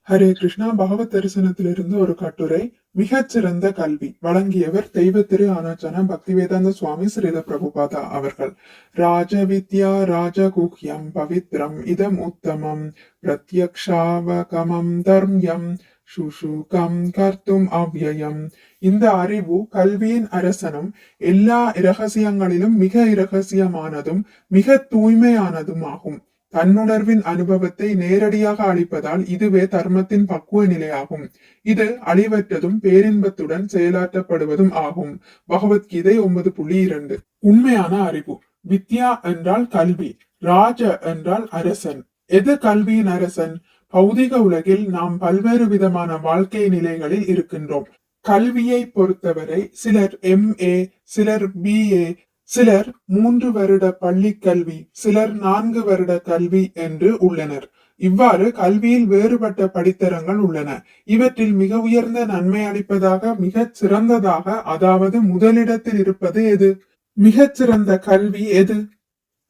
ஹரே கிருஷ்ணா. பகவத் தரிசனத்திலிருந்து ஒரு கட்டுரை. மிகச்சிறந்த கல்வி வழங்கியவர் தெய்வ திரு ஆனாச்சன பக்திவேதாந்த சுவாமி ஸ்ரீல பிரபுபாதா அவர்கள். ராஜ வித்யா ராஜகுஹ்யம் பவித்ரம் இதம் உத்தமம் பிரத்யக்ஷாவகமம் தர்ம்யம் சுஷுகம் கர்த்தும் அவ்யயம். இந்த அறிவு கல்வியின் அரசனும் எல்லா இரகசியங்களிலும் மிக இரகசியமானதும் மிக தூய்மையானதும் ஆகும். தன்னுணர்வின் அனுபவத்தை நேரடியாக அளிப்பதால் இதுவே தர்மத்தின் பக்குவ நிலையாகும். இது அழிவற்றதும் பேரின்பத்துடன் செயலாற்றப்படுவதும் ஆகும். பகவத்கீதை 9.2. உண்மையான அறிவு. வித்யா என்றால் கல்வி, ராஜ என்றால் அரசன். எது கல்வியின் அரசன்? பௌதிக உலகில் நாம் பல்வேறு விதமான வாழ்க்கை நிலைகளில் இருக்கின்றோம். கல்வியை பொறுத்தவரை சிலர் MA, சிலர் BA, சிலர் 3 வருட பள்ளி கல்வி, சிலர் 4 வருட கல்வி என்று உள்ளனர். இவ்வாறு கல்வியில் வேறுபட்ட படித்தரங்கள் உள்ளன. இவற்றில் மிக உயர்ந்த நன்மை அளிப்பதாக மிகச் சிறந்ததாக, அதாவது முதலிடத்தில் இருப்பது எது? மிகச்சிறந்த கல்வி எது?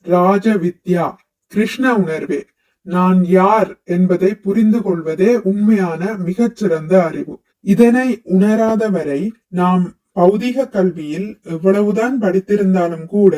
ராஜ வித்யா, கிருஷ்ண உணர்வே. நான் யார் என்பதை புரிந்து கொள்வதே உண்மையான மிகச்சிறந்த அறிவு. இதனை உணராதவரை நாம் பௌதிக கல்வியில் எவ்வளவுதான் படித்திருந்தாலும் கூட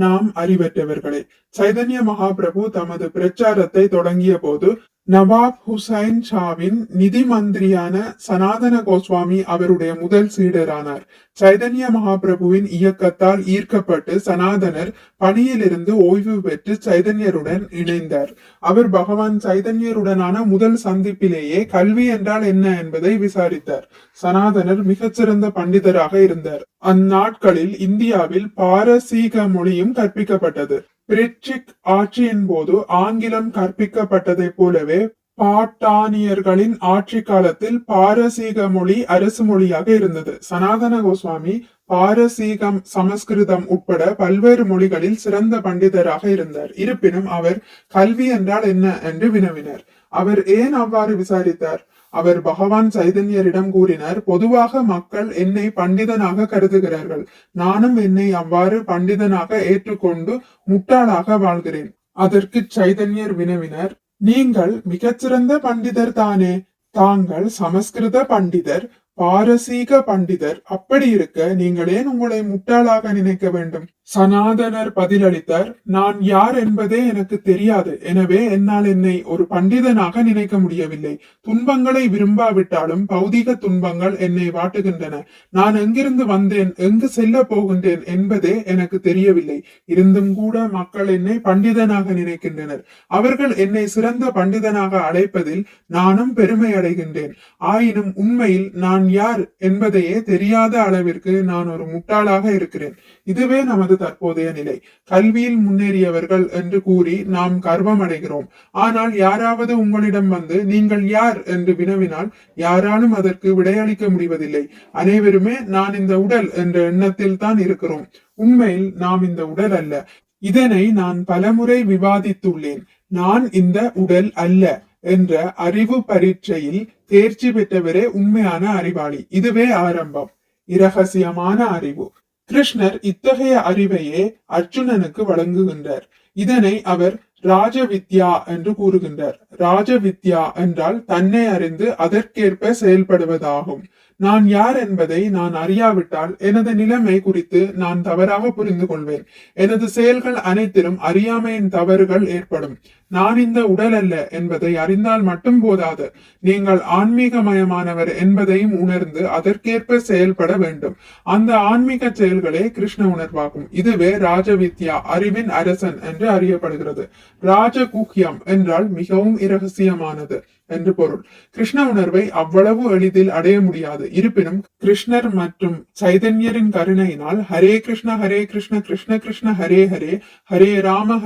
நாம் அறிவற்றவர்களே. சைதன்ய மகாபிரபு தமது பிரச்சாரத்தை தொடங்கிய போது நவாப் ஹுசைன் ஷாவின் நிதி மந்திரியான சனாதன கோஸ்வாமி அவருடைய முதல் சீடரானார். சைதன்ய மகாபிரபுவின் இயக்கத்தால் ஈர்க்கப்பட்டு சனாதனர் பணியிலிருந்து ஓய்வு பெற்று சைதன்யருடன் இணைந்தார். அவர் பகவான் சைதன்யருடனான முதல் சந்திப்பிலேயே கல்வி என்றால் என்ன என்பதை விசாரித்தார். சனாதனர் மிகச்சிறந்த பண்டிதராக இருந்தார். அந்நாட்களில் இந்தியாவில் பாரசீக மொழியும் கற்பிக்கப்பட்டது. பிரிட்டிஷ் ஆட்சியின் போது ஆங்கிலம் கற்பிக்கப்பட்டதை போலவே பாட்டானியர்களின் ஆட்சி காலத்தில் பாரசீக மொழி அரசு மொழியாக இருந்தது. சனாதன கோஸ்வாமி பாரசீகம், சமஸ்கிருதம் உட்பட பல்வேறு மொழிகளில் சிறந்த பண்டிதராக இருந்தார். இருப்பினும் அவர் கல்வி என்றால் என்ன என்று வினவினார். அவர் ஏன் அவ்வாறு விசாரித்தார்? அவர் பகவான் சைதன்யரிடம் கூறினார், பொதுவாக மக்கள் என்னை பண்டிதனாக கருதுகிறார்கள். நானும் என்னை அவ்வாறு பண்டிதனாக ஏற்றுக்கொண்டு முட்டாளாக வாழ்கிறேன். அதற்கு சைதன்யர் வினவினார், நீங்கள் மிகச்சிறந்த பண்டிதர் தானே? தாங்கள் சமஸ்கிருத பண்டிதர், பாரசீக பண்டிதர். அப்படி இருக்க நீங்கள் ஏன் உங்களை முட்டாளாக நினைக்க வேண்டும்? சனாதனர் பதிலளித்தார், நான் யார் என்பதே எனக்கு தெரியாது. எனவே என்னால் என்னை ஒரு பண்டிதனாக நினைக்க முடியவில்லை. துன்பங்களை விரும்பாவிட்டாலும் பௌதிக துன்பங்கள் என்னை வாட்டுகின்றன. நான் எங்கிருந்து வந்தேன், எங்கு செல்ல போகின்றேன் என்பதே எனக்கு தெரியவில்லை. இருந்தும் கூட மக்கள் என்னை பண்டிதனாக நினைக்கின்றனர். அவர்கள் என்னை சிறந்த பண்டிதனாக அழைப்பதில் நானும் பெருமை அடைகின்றேன். ஆயினும் உண்மையில் நான் யார் என்பதையே தெரியாத அளவிற்கு நான் ஒரு முட்டாளாக இருக்கிறேன். இதுவே நமது தற்போதைய நிலை. கல்வியில் முன்னேறியவர்கள் என்று கூறி நாம் கர்வம் அடைகிறோம். ஆனால் யாராவது உங்களிடம் வந்து நீங்கள் யார் என்று வினவினால் யாராலும் அதற்கு விடையளிக்க முடிவதில்லை. அனைவருமே நான் இந்த உடல் என்ற எண்ணத்தில் தான் இருக்கிறோம். உண்மையில் நாம் இந்த உடல் அல்ல. இதனை நான் பலமுறை விவாதித்துள்ளேன். நான் இந்த உடல் அல்ல என்ற அறிவு பரீட்சையில் தேர்ச்சி பெற்றவரே உண்மையான அறிவாளி. இதுவே ஆரம்பம், இரகசியமான அறிவு. கிருஷ்ணர் இத்தகைய அறிவையே அர்ஜுனனுக்கு வழங்குகின்றார். இதனை அவர் ராஜ வித்யா என்று கூறுகின்றார். ராஜ வித்யா என்றால் தன்னை அறிந்து அதற்கேற்ப செயல்படுவதாகும். நான் யார் என்பதை நான் அறியாவிட்டால் எனது நிலைமை குறித்து நான் தவறாக புரிந்து கொள்வேன். எனது செயல்கள் அனைத்திலும் அறியாமையின் தவறுகள் ஏற்படும். நான் இந்த உடல் அல்ல என்பதை அறிந்தால் மட்டும் போதாது, நீங்கள் ஆன்மீகமயமானவர் என்பதையும் உணர்ந்து அதற்கேற்ப செயல்பட வேண்டும். அந்த ஆன்மீக செயல்களே கிருஷ்ண உணர்வாகும். இதுவே ராஜவித்யா, அறிவின் அரசன் என்று அறியப்படுகிறது. ராஜகுஹ்யம் என்றால் மிகவும் இரகசியமானது என்று பொருள். கிருஷ்ண உணர்வை அவ்வளவு எளிதில் அடைய முடியாது. இருப்பினும் கிருஷ்ணர் மற்றும் சைதன்யரின் கருணையினால் ஹரே கிருஷ்ண கிருஷ்ண கிருஷ்ண ஹரே ஹரே, ஹரே ராம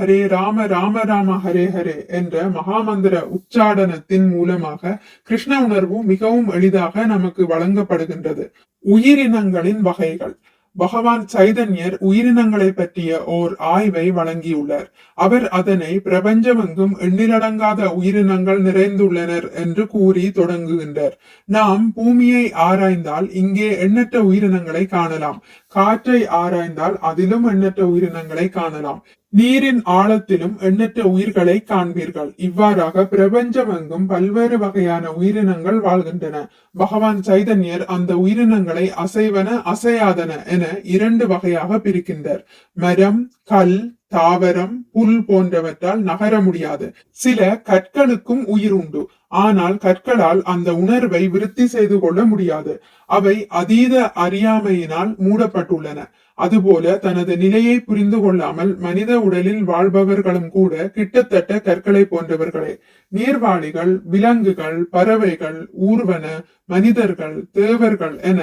ராம ராம ஹரே ஹரே என்ற மகாமந்திர உச்சாடனத்தின் மூலமாக கிருஷ்ண உணர்வு மிகவும் எளிதாக நமக்கு வழங்கப்படுகின்றது. உயிரினங்களின் வகைகள். பகவான் சைதன்யர் உயிரினங்களை பற்றிய ஓர் ஆய்வை வழங்கியுள்ளார். அவர் அதனை பிரபஞ்சமெங்கும் எண்ணிலடங்காத உயிரினங்கள் நிறைந்துள்ளனர் என்று கூறி தொடங்குகின்றார். நாம் பூமியை ஆராய்ந்தால் இங்கே எண்ணற்ற உயிரினங்களை காணலாம். காற்றை ஆராய்ந்தால் அதிலும் எண்ணற்ற உயிரினங்களை காணலாம். நீரின் ஆழத்திலும் எண்ணற்ற உயிர்களை காண்பீர்கள். இவ்வாறாக பிரபஞ்சம் எங்கும் பல்வேறு வகையான உயிரினங்கள் வாழ்கின்றன. பகவான் சைதன்யர் அந்த உயிரினங்களை அசைவன அசையாதன என 2 வகையாக பிரிக்கின்றார். மரம், கல், தாவரம், புல் போன்றவற்றால் நகர முடியாது. சில கற்களுக்கும் உயிர் உண்டு. ஆனால் கற்களால் அந்த உணர்வை விருத்தி செய்து கொள்ள முடியாது. அவை அதீத அறியாமையினால் மூடப்பட்டுள்ளன. அதுபோல தனது நிலையை புரிந்து கொள்ளாமல் மனித உடலில் வாழ்பவர்களும் கூட கிட்டத்தட்ட கற்களை போன்றவர்களே. நீர்வாழிகள், விலங்குகள், பறவைகள், ஊர்வன, மனிதர்கள், தேவர்கள் என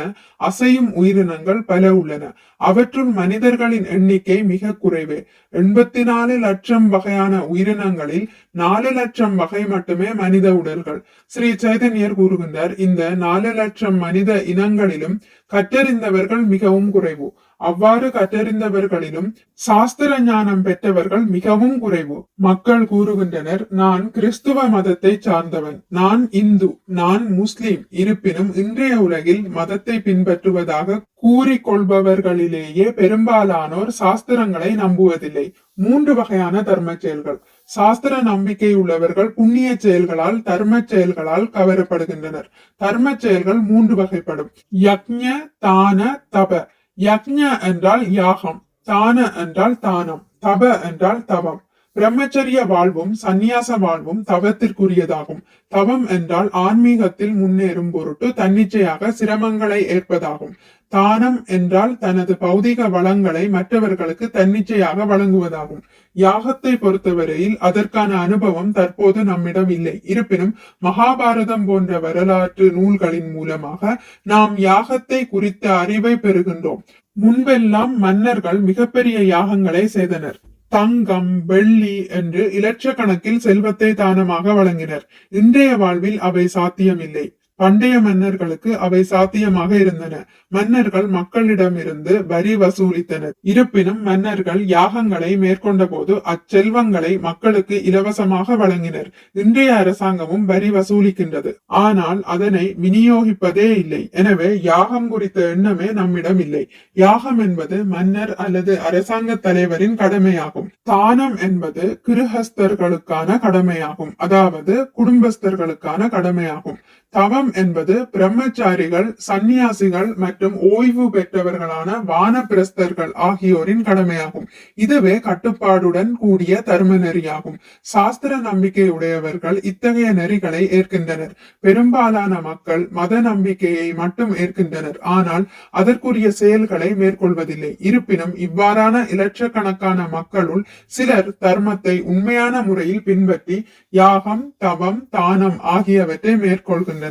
அசையும் உயிரினங்கள் பல உள்ளன. அவற்றுள் மனிதர்களின் எண்ணிக்கை மிக குறைவே. 84 லட்சம் வகையான உயிரினங்களில் 4 லட்சம் வகை மட்டுமே மனித உடல்கள். ஸ்ரீ சைதன்யர் கூறுகின்றார், இந்த 4 லட்சம் மனித இனங்களிலும் கற்றறிந்தவர்கள் மிகவும் குறைவு. அவ்வாறு கற்றறிந்தவர்களிலும் சாஸ்திர ஞானம் பெற்றவர்கள் மிகவும் குறைவு. மக்கள் கூறுகின்றனர், நான் கிறிஸ்துவ மதத்தை சார்ந்தவன், நான் இந்து, நான் முஸ்லிம். இருப்பினும் இன்றைய உலகில் மதத்தை பின்பற்றுவதாக கூறிக்கொள்பவர்களிலேயே பெரும்பாலானோர் சாஸ்திரங்களை நம்புவதில்லை. 3 வகையான தர்ம செயல்கள். சாஸ்திர நம்பிக்கை உள்ளவர்கள் புண்ணிய செயல்களால், தர்ம செயல்களால் கவரப்படுகின்றனர். தர்ம செயல்கள் 3 வகைப்படும். யக்ஞ, தான, தப. யக்ஞ என்றால் யாகம், தான என்றால் தானம், தப என்றால் தவம். பிரம்மச்சரிய வாழ்வும் சந்நியாச வாழ்வும் தவத்திற்குரியதாகும். தவம் என்றால் ஆன்மீகத்தில் முன்னேறும் பொருட்டு தன்னிச்சையாக சிரமங்களை ஏற்பதாகும். தானம் என்றால் தனது பௌதிக வளங்களை மற்றவர்களுக்கு தன்னிச்சையாக வழங்குவதாகும். யாகத்தை பொறுத்தவரையில் அதற்கான அனுபவம் தற்போது நம்மிடம் இல்லை. இருப்பினும் மகாபாரதம் போன்ற வரலாற்று நூல்களின் மூலமாக நாம் யாகத்தை குறித்த அறிவை பெறுகின்றோம். முன்பெல்லாம் மன்னர்கள் மிகப்பெரிய யாகங்களை செய்தனர். தங்கம், வெள்ளி என்று இலட்சக்கணக்கில் செல்வத்தை தானமாக வழங்கினர். இன்றைய வாழ்வில் அவை சாத்தியமில்லை. பண்டைய மன்னர்களுக்கு அவை சாத்தியமாக இருந்தன. மன்னர்கள் மக்களிடமிருந்து வரி வசூலித்தனர். இருப்பினும் மன்னர்கள் யாகங்களை மேற்கொண்ட போது அச்செல்வங்களை மக்களுக்கு இலவசமாக வழங்கினர். இன்றைய அரசாங்கமும் வரி வசூலிக்கின்றது. ஆனால் அதனை விநியோகிப்பதே இல்லை. எனவே யாகம் குறித்த எண்ணமே நம்மிடம் இல்லை. யாகம் என்பது மன்னர் அல்லது அரசாங்க தலைவரின் கடமையாகும். தானம் என்பது கிருஹஸ்தர்களுக்கான கடமையாகும், அதாவது குடும்பஸ்தர்களுக்கான கடமையாகும். தவம் என்பது பிரம்மச்சாரிகள், சந்நியாசிகள் மற்றும் ஓய்வு பெற்றவர்களான வானப்பிரஸ்தர்கள் ஆகியோரின் கடமையாகும். இதுவே கட்டுப்பாடுடன் கூடிய தர்ம நெறியாகும். சாஸ்திர நம்பிக்கை உடையவர்கள் இத்தகைய நெறிகளை ஏற்கின்றனர். பெரும்பாலான மக்கள் மத நம்பிக்கையை மட்டும் ஏற்கின்றனர், ஆனால் அதற்குரிய செயல்களை மேற்கொள்வதில்லை. இருப்பினும் இவ்வாறான இலட்சக்கணக்கான மக்களுள் சிலர் தர்மத்தை உண்மையான முறையில் பின்பற்றி யாகம், தவம், தானம் ஆகியவற்றை மேற்கொள்கின்றனர்.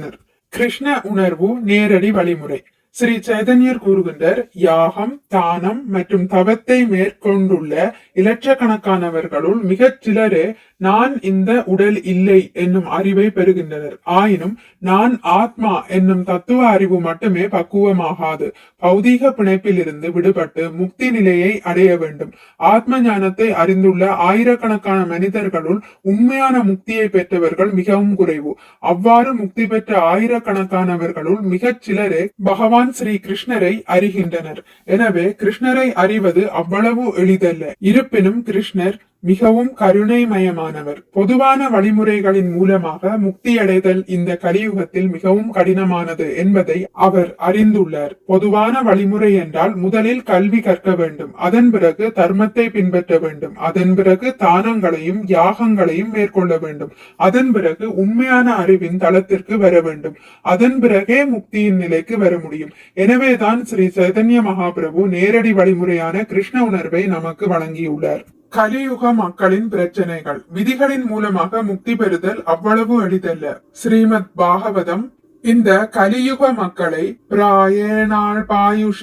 கிருஷ்ண உணர்வு நேரடி வழிமுறை. ஸ்ரீ சைதன்யர் கூறுகின்றார், யாகம், தானம் மற்றும் தவத்தை மேற்கொண்டுள்ள இலட்சக்கணக்கானவர்களுள் மிகச் சிலரே நான் இந்த உடல் இல்லை என்னும் அறிவை பெறுகின்றனர். ஆயினும் நான் ஆத்மா என்னும் தத்துவ அறிவு மட்டுமே பக்குவமாகாது. பௌதீக பிணைப்பில் இருந்து விடுபட்டு முக்தி நிலையை அடைய வேண்டும். ஆத்ம ஞானத்தை அறிந்துள்ள ஆயிரக்கணக்கான மனிதர்களுள் உண்மையான முக்தியை பெற்றவர்கள் மிகவும் குறைவு. அவ்வாறு முக்தி பெற்ற ஆயிரக்கணக்கானவர்களுள் மிகச் சிலரே பகவான் ஸ்ரீ கிருஷ்ணரை அறிகின்றனர். எனவே கிருஷ்ணரை அறிவது அவ்வளவு எளிதல்ல. இருப்பினும் கிருஷ்ணர் மிகவும் கருணைமயமானவர். பொதுவான வழிமுறைகளின் மூலமாக முக்தி அடைதல் இந்த கலியுகத்தில் மிகவும் கடினமானது என்பதை அவர் அறிந்துள்ளார். பொதுவான வழிமுறை என்றால் முதலில் கல்வி கற்க வேண்டும், அதன் பிறகு தர்மத்தை பின்பற்ற வேண்டும், அதன் பிறகு தானங்களையும் யாகங்களையும் மேற்கொள்ள வேண்டும், அதன் பிறகு உண்மையான அறிவின் தளத்திற்கு வர வேண்டும், அதன் பிறகே முக்தியின் நிலைக்கு வர முடியும். எனவேதான் ஸ்ரீ சைதன்ய மகாபிரபு நேரடி வழிமுறையான கிருஷ்ண உணர்வை நமக்கு வழங்கியுள்ளார். கலியுக மக்களின் பிரச்சனைகள். விதிகளின் மூலமாக முக்தி பெறுதல் அவ்வளவு எளிதல்ல. ஸ்ரீமத் பாகவதம் இந்த கலியுக மக்களை பிராயணாள் பாயுஷ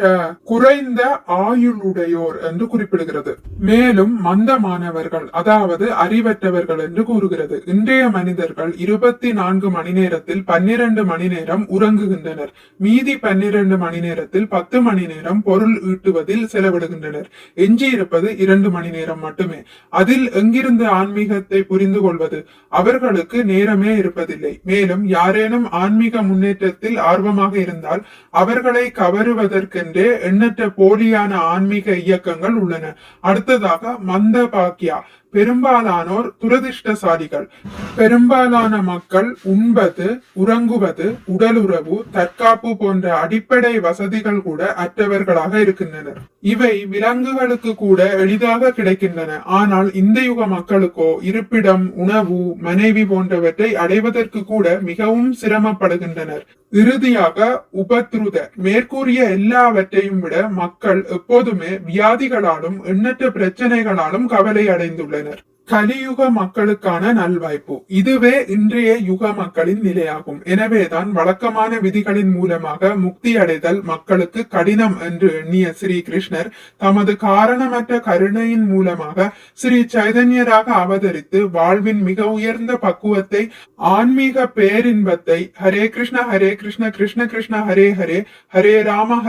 குறைந்த ஆயுளுடையோர் என்று குறிப்பிடுகிறது. மேலும் மந்தமானவர்கள், அதாவது அறிவற்றவர்கள் என்று கூறுகிறது. இன்றைய மனிதர்கள் 24 மணி நேரத்தில் 12 மணி நேரம் உறங்குகின்றனர். மீதி 12 மணி நேரத்தில் 10 மணி நேரம் பொருள் ஈட்டுவதில் செலவிடுகின்றனர். எஞ்சி இருப்பது 2 மணி நேரம் மட்டுமே. அதில் எங்கிருந்து ஆன்மீகத்தை புரிந்து கொள்வது? அவர்களுக்கு நேரமே இருப்பதில்லை. மேலும் யாரேனும் ஆன்மீக முன்னேற்றத்தில் ஆர்வமாக இருந்தால் அவர்களை கவருவதற்கென்றே எண்ணற்ற போலியான ஆன்மீக இயக்கங்கள் உள்ளன. அடுத்ததாக மந்த பாக்கியா, பெரும்பாலானோர் துரதிர்ஷ்டசாலிகள். பெரும்பாலான மக்கள் உண்பது, உறங்குவது, உடலுறவு, தற்காப்பு போன்ற அடிப்படை வசதிகள் கூட அற்றவர்களாக இருக்கின்றனர். இவை விலங்குகளுக்கு கூட எளிதாக கிடைக்கின்றன. ஆனால் இந்த யுக மக்களுக்கோ இருப்பிடம், உணவு, மனைவி போன்றவற்றை அடைவதற்கு கூட மிகவும் சிரமப்படுகின்றனர். இறுதியாக உபத்ருத. மேற்கூறிய எல்லாவற்றையும் விட மக்கள் எப்போதுமே வியாதிகளாலும் எண்ணற்ற பிரச்சனைகளாலும் கவலை அடைந்துள்ளனர். கலியுக மக்களுக்கான நல்வாய்ப்பு. இதுவே இன்றைய யுக மக்களின் நிலையாகும். எனவேதான் வழக்கமான விதிகளின் மூலமாக முக்தி அடைதல் மக்களுக்கு கடினம் என்று எண்ணிய ஸ்ரீ கிருஷ்ணர் தமது காரணமற்ற கருணையின் மூலமாக ஸ்ரீ சைதன்யராக அவதரித்து வாழ்வின் மிக உயர்ந்த பக்குவத்தை, ஆன்மீக பேரின்பத்தை, ஹரே கிருஷ்ண கிருஷ்ண கிருஷ்ண ஹரே ஹரே, ஹரே ராம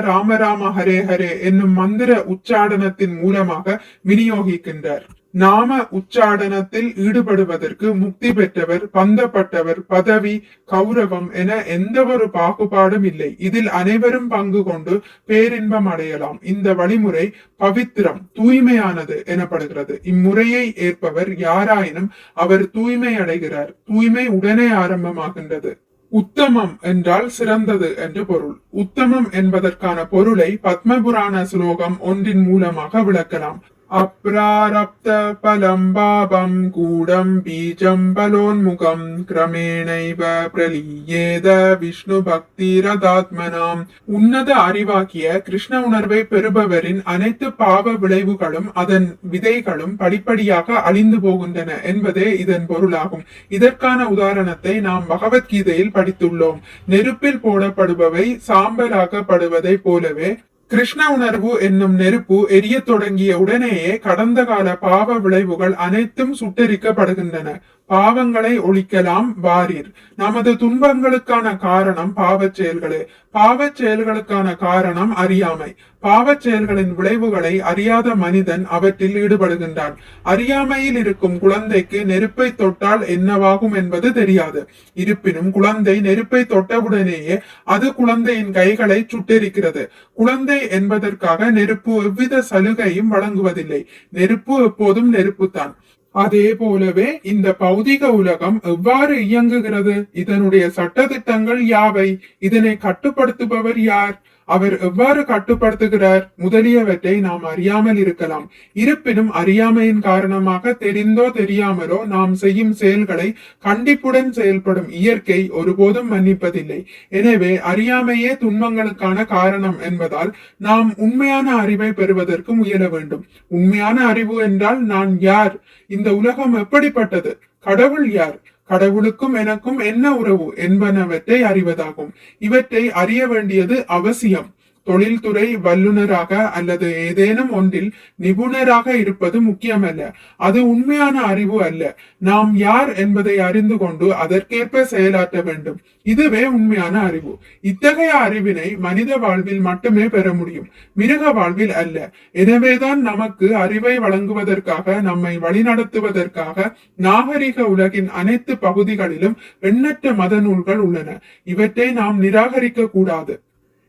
ராம ராம ஹரே ஹரே என்னும் மந்திர உச்சாடனத்தின் மூலமாக விநியோகிக்கின்றார். நாம உச்சாடனத்தில் ஈடுபடுவதற்கு முக்தி பெற்றவர், பந்தப்பட்டவர், பதவி, கௌரவம் என எந்த ஒரு பாகுபாடும் இல்லை. இதில் அனைவரும் பங்கு கொண்டு பேரின்பம் அடையலாம். இந்த வழிமுறை பவித்திரம், தூய்மையானது எனப்படுகிறது. இம்முறையை ஏற்பவர் யாராயினும் அவர் தூய்மை அடைகிறார். தூய்மை உடனே ஆரம்பமாகின்றது. உத்தமம் என்றால் சிறந்தது என்று பொருள். உத்தமம் என்பதற்கான பொருளை பத்மபுராண ஸ்லோகம் ஒன்றின் மூலமாக விளக்கலாம். அப்ராரப்த பலம் பாபம் கூடம் பீஜம் பலோன்முகம் கிரமேணைவ பிரலீயேத விஷ்ணு பக்தி ரதாத்மனாம். உன்னத அறிவாகிய கிருஷ்ண உணர்வை பெறுபவரின் அனைத்து பாவ விளைவுகளும் அதன் விதைகளும் படிப்படியாக அழிந்து போகின்றன என்பதே இதன் பொருளாகும். இதற்கான உதாரணத்தை நாம் பகவத்கீதையில் படித்துள்ளோம். நெருப்பில் போடப்படுபவை சாம்பலாக்கப்படுவதை போலவே கிருஷ்ண உணர்வு என்னும் நெருப்பு எரிய தொடங்கிய உடனேயே கடந்த கால பாவ விளைவுகள் அனைத்தும் சுட்டரிக்கப்படுகின்றன. பாவங்களை ஒழிக்கலாம் வாரீர். நமது துன்பங்களுக்கான காரணம் பாவச் செயல்களே. பாவச் செயல்களுக்கான காரணம் அறியாமை. பாவச் செயல்களின் விளைவுகளை அறியாத மனிதன் அவற்றில் ஈடுபடுகின்றான். அறியாமையில் இருக்கும் குழந்தைக்கு நெருப்பை தொட்டால் என்னவாகும் என்பது தெரியாது. இருப்பினும் குழந்தை நெருப்பை தொட்டவுடனேயே அது குழந்தையின் கைகளை சுட்டெரிக்கிறது. குழந்தை என்பதற்காக நெருப்பு எவ்வித சலுகையும் வழங்குவதில்லை. நெருப்பு எப்போதும் நெருப்புத்தான். அதே போலவே இந்த பௌதிக உலகம் எவ்வாறு இயங்குகிறது? இதனுடைய சட்டதிட்டங்கள் யாவை? இதனை கட்டுப்படுத்துபவர் யார்? அவர் எவ்வாறு கட்டுப்படுத்துகிறார்? முதலியவற்றை நாம் அறியாமல் இருக்கலாம். இருப்பினும் அறியாமையின் காரணமாக தெரிந்தோ தெரியாமலோ நாம் செய்யும் செயல்களை கண்டிப்புடன் செயல்படும் இயற்கை ஒருபோதும் மன்னிப்பதில்லை. எனவே அறியாமையே துன்பங்களுக்கான காரணம் என்பதால் நாம் உண்மையான அறிவை பெறுவதற்கு முயல வேண்டும். உண்மையான அறிவு என்றால் நான் யார்? இந்த உலகம் எப்படிப்பட்டது? கடவுள் யார்? கடவுளுக்கும் எனக்கும் என்ன உறவு என்பனவற்றை அறிவதாகும். இவற்றை அறிய வேண்டியது அவசியம். தொழில்துறை வல்லுநராக அல்லது ஏதேனும் ஒன்றில் நிபுணராக இருப்பது முக்கியமல்ல. அது உண்மையான அறிவு அல்ல. நாம் யார் என்பதை அறிந்து கொண்டு அதற்கேற்ப செயலாற்ற வேண்டும். இதுவே உண்மையான அறிவு. இத்தகைய அறிவினை மனித வாழ்வில் மட்டுமே பெற முடியும், மிருக வாழ்வில் அல்ல. எனவேதான் நமக்கு அறிவை வழங்குவதற்காக, நம்மை வழிநடத்துவதற்காக நாகரிக உலகின் அனைத்து பகுதிகளிலும் எண்ணற்ற மத நூல்கள் உள்ளன. இவற்றை நாம் நிராகரிக்க கூடாது.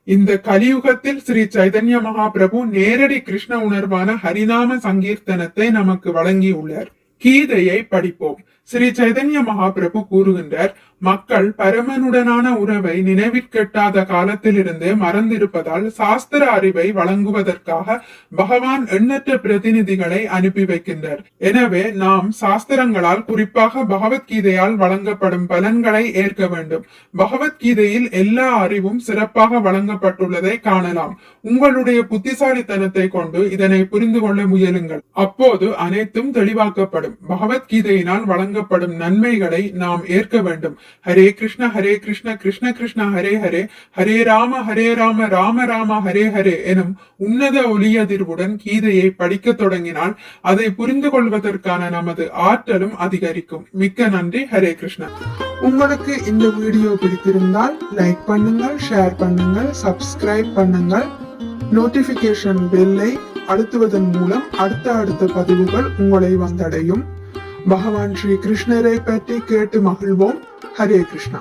இந்த கலியுகத்தில் ஸ்ரீ சைதன்ய மகாபிரபு நேரடி கிருஷ்ண உணர்வான ஹரிநாம சங்கீர்த்தனத்தை நமக்கு வழங்கியுள்ளார். கீதையை படிப்போம். ஸ்ரீ சைதன்ய மகாபிரபு கூறுகின்றார், மக்கள் பரமனுடனான உறவை நினைவிற்கெட்டாத காலத்திலிருந்தே மறந்திருப்பதால் சாஸ்திர அறிவை வழங்குவதற்காக பகவான் எண்ணற்ற பிரதிநிதிகளை அனுப்பி வைக்கின்றார். எனவே நாம் சாஸ்திரங்களால், குறிப்பாக பகவத்கீதையால் வழங்கப்படும் பலன்களை ஏற்க வேண்டும். பகவத்கீதையில் எல்லா அறிவும் சிறப்பாக வழங்கப்பட்டுள்ளதை காணலாம். உங்களுடைய புத்திசாலித்தனத்தை கொண்டு இதனை புரிந்து கொள்ள முயலுங்கள். அப்போது அனைத்தும் தெளிவாக்கப்படும். பகவத்கீதையினால் வழங்கப்படும் நன்மைகளை நாம் ஏற்க வேண்டும். ஹரே கிருஷ்ண கிருஷ்ண கிருஷ்ண ஹரே ஹரே, ஹரே ராம ராம ராம ஹரே ஹரே எனும் உன்னத ஒலியதிர்வுடன் கீதையை படிக்க தொடங்கினால் அதை புரிந்து கொள்வதற்கான நமது ஆற்றலும் அதிகரிக்கும். மிக்க நன்றி. ஹரே கிருஷ்ணா. உங்களுக்கு இந்த வீடியோ பிடித்திருந்தால் லைக் பண்ணுங்கள், ஷேர் பண்ணுங்கள், சப்ஸ்கிரைப் பண்ணுங்கள். நோட்டிபிகேஷன் பெல்லை அழுத்துவதன் மூலம் அடுத்த பதிவுகள் உங்களை வந்தடையும். பகவான் ஸ்ரீ கிருஷ்ணரை பற்றி கேட்டு மகிழ்வோம். ஹரே கிருஷ்ணா.